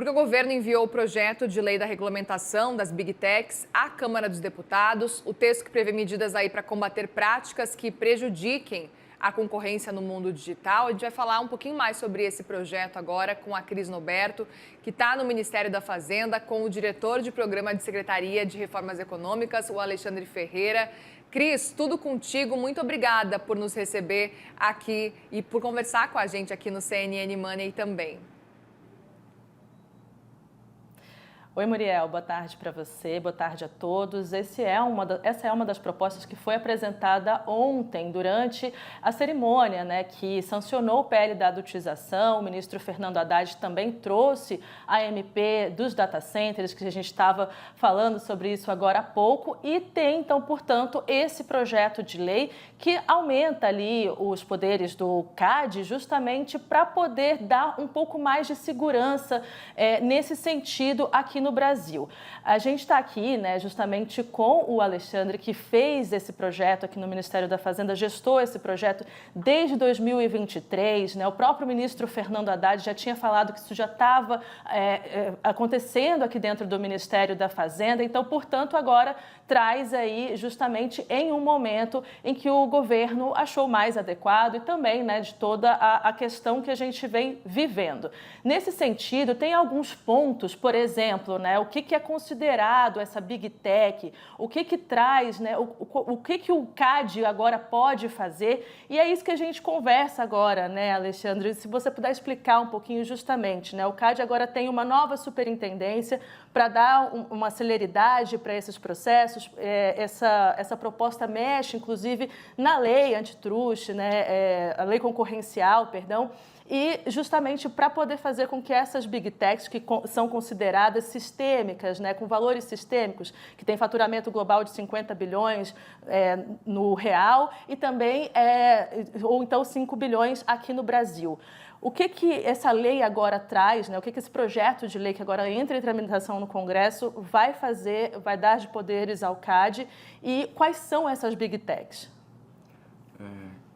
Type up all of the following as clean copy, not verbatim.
porque o governo enviou o projeto de lei da regulamentação das Big Techs à Câmara dos Deputados, o texto que prevê medidas aí para combater práticas que prejudiquem a concorrência no mundo digital. A gente vai falar um pouquinho mais sobre esse projeto agora com a Cris Noberto, que está no Ministério da Fazenda, com o diretor de programa de Secretaria de Reformas Econômicas, o Alexandre Ferreira. Cris, tudo contigo. Muito obrigada por nos receber aqui e por conversar com a gente aqui no CNN Money também. Oi, Muriel, boa tarde para você, boa tarde a todos. Essa é uma das propostas que foi apresentada ontem, durante a cerimônia, que sancionou o PL da adultização. O ministro Fernando Haddad também trouxe a MP dos data centers, que a gente estava falando sobre isso agora há pouco, e tem, então, portanto, esse projeto de lei que aumenta ali os poderes do CAD justamente para poder dar um pouco mais de segurança nesse sentido aqui no Brasil. A gente está aqui, justamente com o Alexandre, que fez esse projeto aqui no Ministério da Fazenda, gestou esse projeto desde 2023, O próprio ministro Fernando Haddad já tinha falado que isso já estava acontecendo aqui dentro do Ministério da Fazenda, então, portanto, agora traz aí justamente em um momento em que o governo achou mais adequado e também, de toda a questão que a gente vem vivendo. Nesse sentido, tem alguns pontos, por exemplo, o que é considerado essa Big Tech, o que traz, o que o CAD agora pode fazer, e é isso que a gente conversa agora, Alexandre, se você puder explicar um pouquinho justamente, o CAD agora tem uma nova superintendência para dar uma celeridade para esses processos, essa proposta mexe, inclusive, na lei antitruste, a lei concorrencial, perdão, e justamente para poder fazer com que essas Big Techs, que são consideradas sistêmicas, com valores sistêmicos, que tem faturamento global de 50 bilhões no real e também, ou então 5 bilhões aqui no Brasil. O que essa lei agora traz, o que esse projeto de lei que agora entra em tramitação no Congresso vai fazer, vai dar de poderes ao CAD, e quais são essas Big Techs?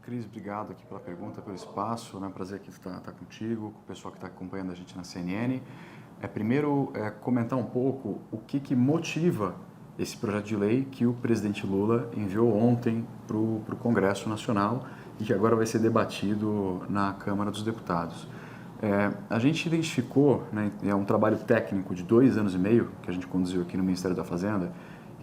Cris, obrigado aqui pela pergunta, pelo espaço, é um prazer aqui estar contigo, com o pessoal que está acompanhando a gente na CNN. Primeiro, comentar um pouco o que motiva esse projeto de lei que o presidente Lula enviou ontem para o Congresso Nacional e que agora vai ser debatido na Câmara dos Deputados. A gente identificou, é um trabalho técnico de 2 anos e meio que a gente conduziu aqui no Ministério da Fazenda,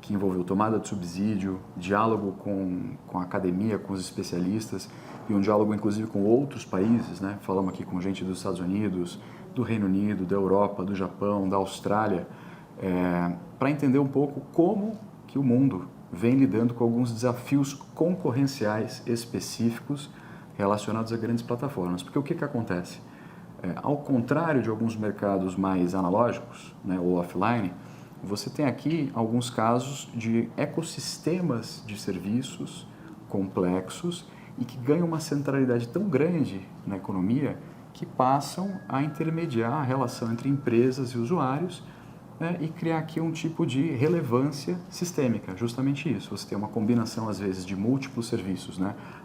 que envolveu tomada de subsídio, diálogo com a academia, com os especialistas e um diálogo inclusive com outros países, Falamos aqui com gente dos Estados Unidos, do Reino Unido, da Europa, do Japão, da Austrália, para entender um pouco como que o mundo vem lidando com alguns desafios concorrenciais específicos relacionados a grandes plataformas. Porque o que acontece? Ao contrário de alguns mercados mais analógicos, ou offline, você tem aqui alguns casos de ecossistemas de serviços complexos e que ganham uma centralidade tão grande na economia que passam a intermediar a relação entre empresas e usuários, e criar aqui um tipo de relevância sistêmica, justamente isso. Você tem uma combinação, às vezes, de múltiplos serviços,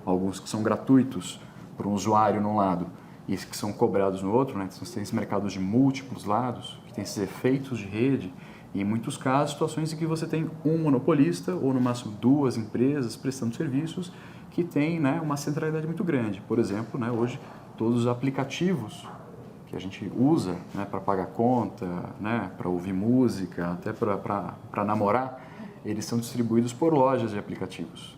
alguns que são gratuitos para um usuário num lado e que são cobrados no outro, Então, você tem esse mercado de múltiplos lados, que tem esses efeitos de rede. E em muitos casos, situações em que você tem um monopolista ou no máximo 2 empresas prestando serviços que têm uma centralidade muito grande. Por exemplo, hoje todos os aplicativos que a gente usa para pagar conta, para ouvir música, até para namorar, eles são distribuídos por lojas de aplicativos.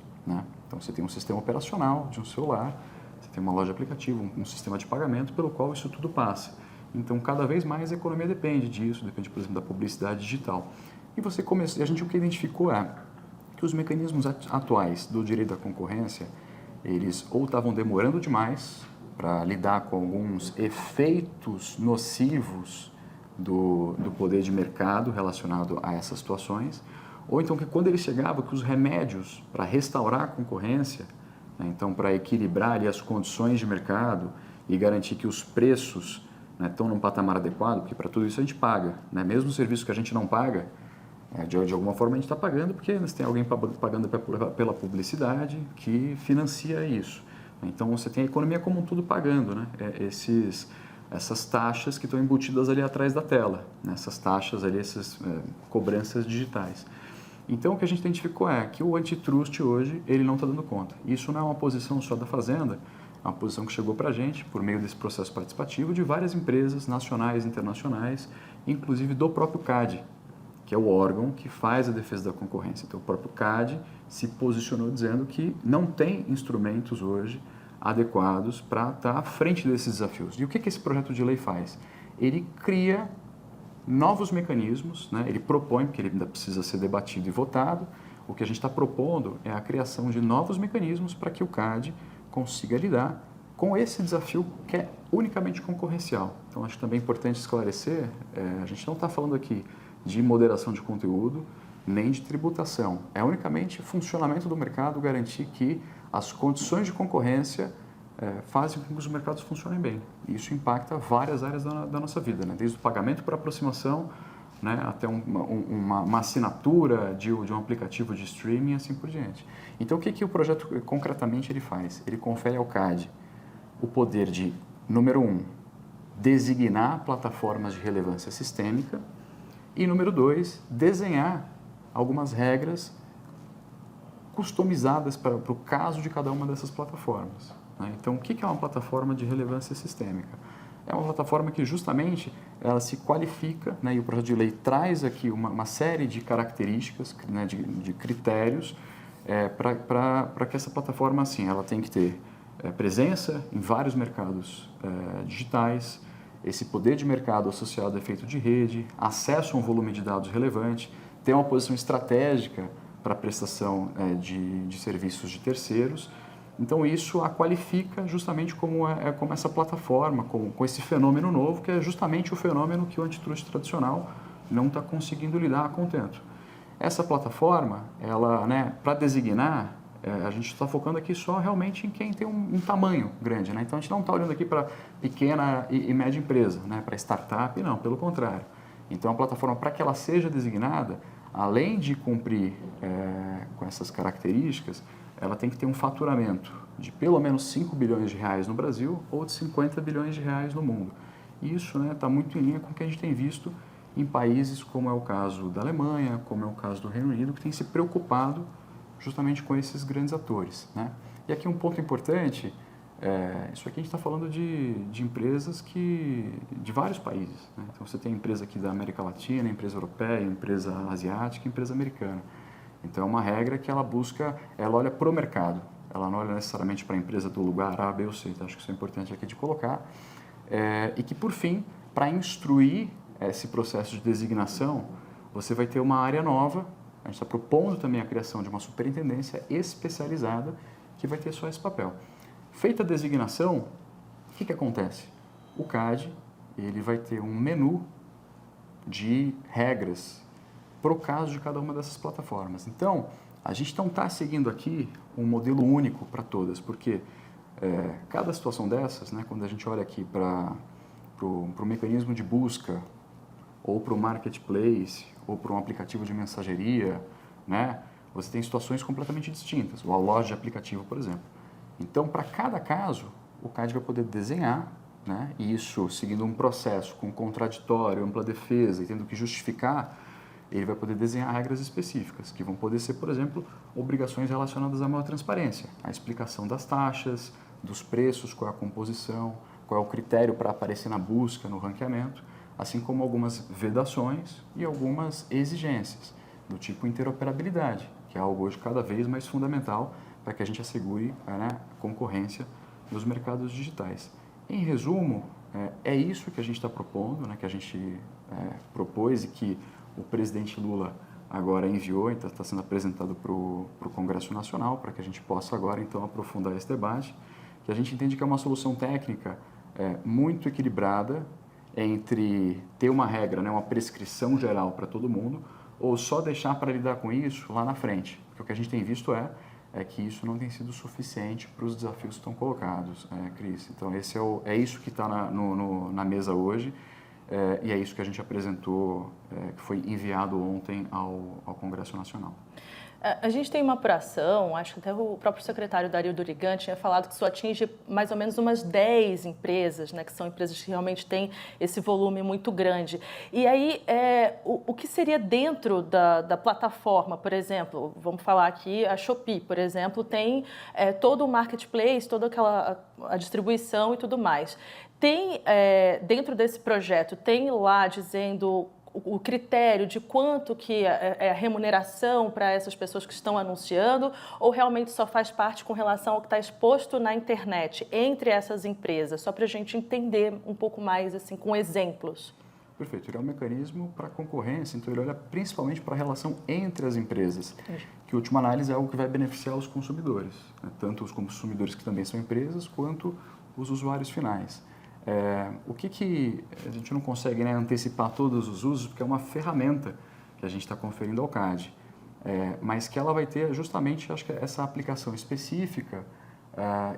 Então você tem um sistema operacional de um celular, você tem uma loja de aplicativo, um sistema de pagamento pelo qual isso tudo passa. Então, cada vez mais a economia depende disso, depende, por exemplo, da publicidade digital. E a gente o que identificou é que os mecanismos atuais do direito da concorrência, eles ou estavam demorando demais para lidar com alguns efeitos nocivos do poder de mercado relacionado a essas situações, ou então que quando ele chegava, que os remédios para restaurar a concorrência, então para equilibrar ali as condições de mercado e garantir que os preços estão num patamar adequado, porque para tudo isso a gente paga, mesmo o serviço que a gente não paga, de alguma forma a gente está pagando porque tem alguém pagando pela publicidade que financia isso. Então você tem a economia como um todo pagando, esses essas taxas que estão embutidas ali atrás da tela, né? Essas taxas ali, essas cobranças digitais. Então, o que a gente identificou é que o antitrust hoje, ele não está dando conta. Isso não é uma posição só da Fazenda, é uma posição que chegou para a gente por meio desse processo participativo de várias empresas nacionais e internacionais, inclusive do próprio CAD, que é o órgão que faz a defesa da concorrência. Então, o próprio CAD se posicionou dizendo que não tem instrumentos hoje adequados para estar à frente desses desafios. E o que esse projeto de lei faz? Ele cria novos mecanismos, né? Ele propõe, porque ele ainda precisa ser debatido e votado, o que a gente está propondo é a criação de novos mecanismos para que o CAD consiga lidar com esse desafio que é unicamente concorrencial. Então, acho também importante esclarecer, a gente não está falando aqui de moderação de conteúdo, nem de tributação. É unicamente funcionamento do mercado garantir que as condições de concorrência fazem com que os mercados funcionem bem. E isso impacta várias áreas da nossa vida, né? Desde o pagamento por aproximação, né, até uma assinatura de um aplicativo de streaming e assim por diante. Então, o que o projeto concretamente ele faz? Ele confere ao CAD o poder de, número 1, designar plataformas de relevância sistêmica e, número 2, desenhar algumas regras customizadas para o caso de cada uma dessas plataformas, né? Então, o que é uma plataforma de relevância sistêmica? É uma plataforma que justamente ela se qualifica, né, e o projeto de lei traz aqui uma série de características, né, de critérios para que essa plataforma, assim, ela tem que ter presença em vários mercados digitais, esse poder de mercado associado a efeito de rede, acesso a um volume de dados relevante, ter uma posição estratégica para a prestação de serviços de terceiros. Então, isso a qualifica justamente como essa plataforma, com esse fenômeno novo, que é justamente o fenômeno que o antitrust tradicional não está conseguindo lidar a contento. Essa plataforma, ela, né, para designar, a gente está focando aqui só realmente em quem tem um tamanho grande, né? Então, a gente não está olhando aqui para pequena e média empresa, né, para startup, não, pelo contrário. Então, a plataforma, para que ela seja designada, além de cumprir com essas características, ela tem que ter um faturamento de pelo menos 5 bilhões de reais no Brasil ou de 50 bilhões de reais no mundo. E isso está muito em linha com o que a gente tem visto em países como é o caso da Alemanha, como é o caso do Reino Unido, que tem se preocupado justamente com esses grandes atores, né? E aqui um ponto importante, isso aqui a gente está falando de empresas de vários países, né? Então, você tem empresa aqui da América Latina, empresa europeia, empresa asiática, empresa americana. Então, é uma regra que ela olha para o mercado, ela não olha necessariamente para a empresa do lugar A, B ou C, então, acho que isso é importante aqui de colocar. E que, por fim, para instruir esse processo de designação, você vai ter uma área nova. A gente está propondo também a criação de uma superintendência especializada que vai ter só esse papel. Feita a designação, o que acontece? O CAD ele vai ter um menu de regras para o caso de cada uma dessas plataformas. Então, a gente não está seguindo aqui um modelo único para todas, porque cada situação dessas, né, quando a gente olha aqui para o mecanismo de busca, ou para o marketplace, ou para um aplicativo de mensageria, né, você tem situações completamente distintas, ou a loja de aplicativo, por exemplo. Então, para cada caso, o CAD vai poder desenhar, né, e isso seguindo um processo com contraditório, ampla defesa e tendo que justificar, ele vai poder desenhar regras específicas, que vão poder ser, por exemplo, obrigações relacionadas à maior transparência, a explicação das taxas, dos preços, qual é a composição, qual é o critério para aparecer na busca, no ranqueamento, assim como algumas vedações e algumas exigências, do tipo interoperabilidade, que é algo hoje cada vez mais fundamental para que a gente assegure a concorrência nos mercados digitais. Em resumo, é isso que a gente está propondo, né, que a gente propôs e que o presidente Lula agora enviou, então está sendo apresentado para o Congresso Nacional, para que a gente possa agora então aprofundar esse debate, que a gente entende que é uma solução técnica muito equilibrada entre ter uma regra, né, uma prescrição geral para todo mundo, ou só deixar para lidar com isso lá na frente. Porque o que a gente tem visto é que isso não tem sido suficiente para os desafios que estão colocados, Cris. Então, é isso que está na mesa hoje, e é isso que a gente apresentou, que foi enviado ontem ao Congresso Nacional. A gente tem uma apuração, acho que até o próprio secretário Dario Durigan tinha falado que isso atinge mais ou menos umas 10 empresas, né, que são empresas que realmente têm esse volume muito grande. E aí, o que seria dentro da plataforma, por exemplo, vamos falar aqui, a Shopee, por exemplo, tem todo o marketplace, toda a distribuição e tudo mais. Tem, dentro desse projeto, tem lá dizendo o critério de quanto que é a remuneração para essas pessoas que estão anunciando, ou realmente só faz parte com relação ao que está exposto na internet entre essas empresas, só para a gente entender um pouco mais assim com exemplos? Perfeito, ele é um mecanismo para concorrência, então ele olha principalmente para a relação entre as empresas, que, em última análise, é algo que vai beneficiar os consumidores, né? Tanto os consumidores que também são empresas, quanto os usuários finais. O que a gente não consegue, né, antecipar todos os usos, porque é uma ferramenta que a gente está conferindo ao CAD, mas que ela vai ter justamente, acho que essa aplicação específica,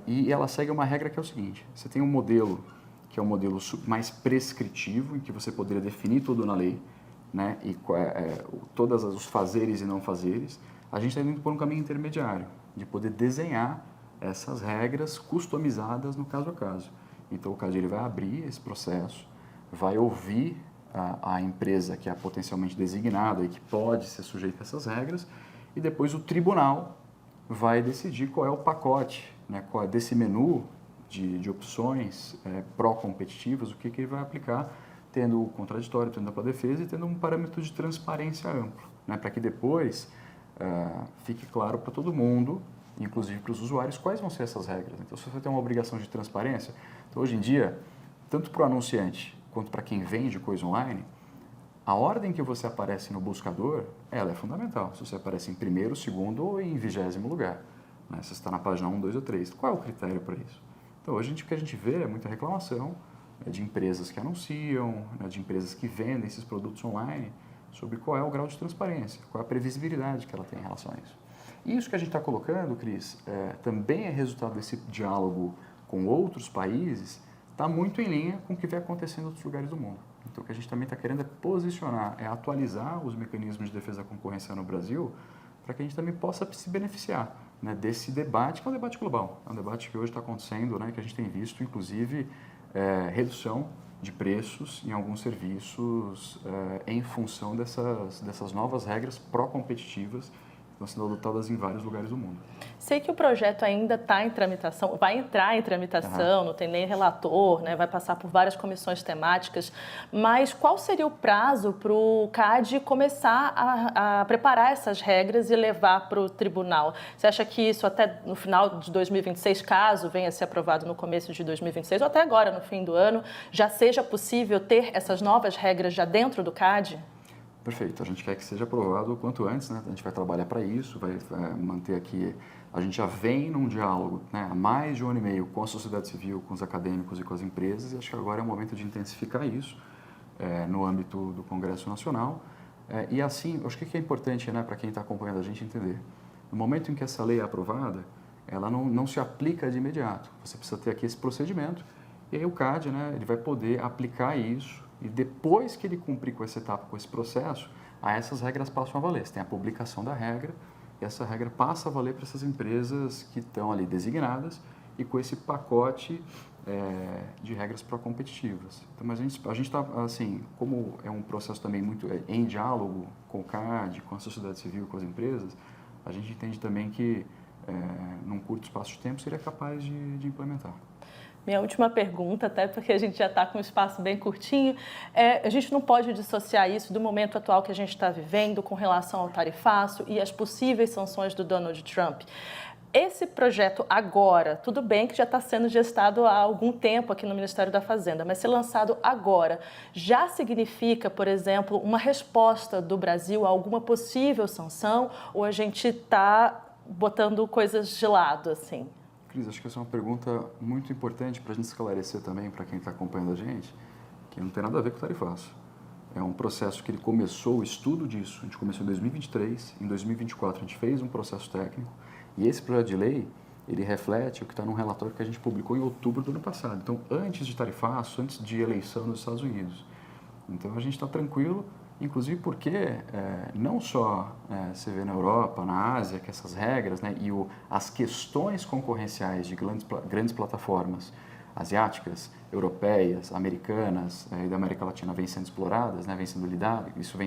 e ela segue uma regra que é o seguinte: você tem um modelo que é um modelo mais prescritivo, em que você poderia definir tudo na lei, né, e todos os fazeres e não fazeres. A gente está indo por um caminho intermediário, de poder desenhar essas regras customizadas no caso a caso. Então, o CAD ele vai abrir esse processo, vai ouvir a empresa que é potencialmente designada e que pode ser sujeita a essas regras, e depois o tribunal vai decidir qual é o pacote, né, qual é desse menu de opções pró-competitivas, o que ele vai aplicar, tendo o contraditório, tendo a ampla defesa e tendo um parâmetro de transparência amplo, né, para que depois fique claro para todo mundo, inclusive para os usuários, quais vão ser essas regras. Então, se você tem uma obrigação de transparência, então, hoje em dia, tanto para o anunciante quanto para quem vende coisa online, a ordem que você aparece no buscador, ela é fundamental. Se você aparece em primeiro, segundo ou em 20º lugar, né? Se você está na página 1, 2 ou 3, qual é o critério para isso? Então, hoje o que a gente vê é muita reclamação, né, de empresas que anunciam, né, de empresas que vendem esses produtos online, sobre qual é o grau de transparência, qual é a previsibilidade que ela tem em relação a isso. E isso que a gente está colocando, Cris, também é resultado desse diálogo com outros países, está muito em linha com o que vem acontecendo em outros lugares do mundo. Então, o que a gente também está querendo é posicionar, atualizar os mecanismos de defesa da concorrência no Brasil, para que a gente também possa se beneficiar, né, desse debate, que é um debate global. É um debate que hoje está acontecendo, né, que a gente tem visto, inclusive, redução de preços em alguns serviços em função dessas novas regras pró-competitivas que estão sendo adotadas em vários lugares do mundo. Sei que o projeto ainda está em tramitação, vai entrar em tramitação, não tem nem relator, né, vai passar por várias comissões temáticas, mas qual seria o prazo para o CAD começar a preparar essas regras e levar para o tribunal? Você acha que isso até no final de 2026, caso venha a ser aprovado no começo de 2026, ou até agora, no fim do ano, já seja possível ter essas novas regras já dentro do CAD? Perfeito, a gente quer que seja aprovado o quanto antes, né? A gente vai trabalhar para isso, vai manter aqui, a gente já vem num diálogo, né, há mais de 1 ano e meio com a sociedade civil, com os acadêmicos e com as empresas, e acho que agora é o momento de intensificar isso no âmbito do Congresso Nacional. E assim, acho que o que é importante, né, para quem está acompanhando a gente entender, no momento em que essa lei é aprovada, ela não se aplica de imediato, você precisa ter aqui esse procedimento, e aí o CAD, né, ele vai poder aplicar isso. E depois que ele cumprir com essa etapa, com esse processo, aí essas regras passam a valer. Você tem a publicação da regra, e essa regra passa a valer para essas empresas que estão ali designadas e com esse pacote de regras pró-competitivas. Então, mas a gente está, assim, como é um processo também muito em diálogo com o CAD, com a sociedade civil, com as empresas, a gente entende também que, num curto espaço de tempo, seria capaz de implementar. Minha última pergunta, até porque a gente já está com um espaço bem curtinho, a gente não pode dissociar isso do momento atual que a gente está vivendo com relação ao tarifaço e as possíveis sanções do Donald Trump. Esse projeto agora, tudo bem que já está sendo gestado há algum tempo aqui no Ministério da Fazenda, mas ser lançado agora já significa, por exemplo, uma resposta do Brasil a alguma possível sanção, ou a gente está botando coisas de lado, assim? Cris, acho que essa é uma pergunta muito importante para a gente esclarecer também para quem está acompanhando a gente, que não tem nada a ver com o tarifaço. É um processo que ele começou, o estudo disso, a gente começou em 2023, em 2024 a gente fez um processo técnico, e esse projeto de lei, ele reflete o que está num relatório que a gente publicou em outubro do ano passado. Então, antes de tarifaço, antes de eleição nos Estados Unidos. Então, a gente está tranquilo inclusive porque não só você vê na Europa, na Ásia, que essas regras, né, e as questões concorrenciais de grandes plataformas asiáticas, europeias, americanas e da América Latina vêm sendo exploradas, né, vêm sendo lidadas, isso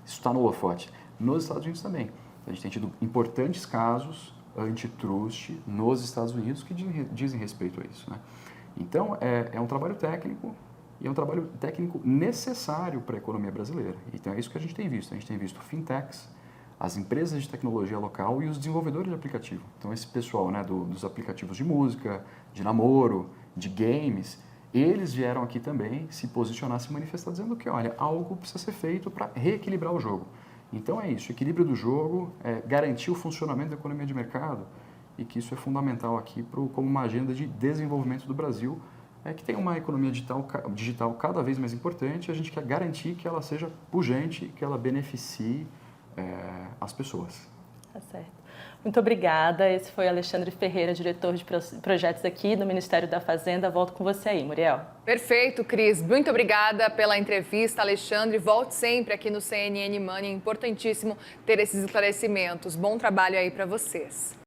está no holofote. Nos Estados Unidos também. A gente tem tido importantes casos antitrust nos Estados Unidos que dizem respeito a isso, né? Então, é um trabalho técnico e é um trabalho técnico necessário para a economia brasileira. Então, é isso que a gente tem visto. A gente tem visto fintechs, as empresas de tecnologia local e os desenvolvedores de aplicativo. Então, esse pessoal, né, dos aplicativos de música, de namoro, de games, eles vieram aqui também se posicionar, se manifestar, dizendo que, olha, algo precisa ser feito para reequilibrar o jogo. Então, é isso. O equilíbrio do jogo é garantir o funcionamento da economia de mercado e que isso é fundamental aqui como uma agenda de desenvolvimento do Brasil, que tem uma economia digital cada vez mais importante e a gente quer garantir que ela seja pujante, que ela beneficie as pessoas. Tá certo. Muito obrigada. Esse foi Alexandre Ferreira, diretor de projetos aqui do Ministério da Fazenda. Volto com você aí, Muriel. Perfeito, Cris. Muito obrigada pela entrevista, Alexandre. Volte sempre aqui no CNN Money. É importantíssimo ter esses esclarecimentos. Bom trabalho aí para vocês.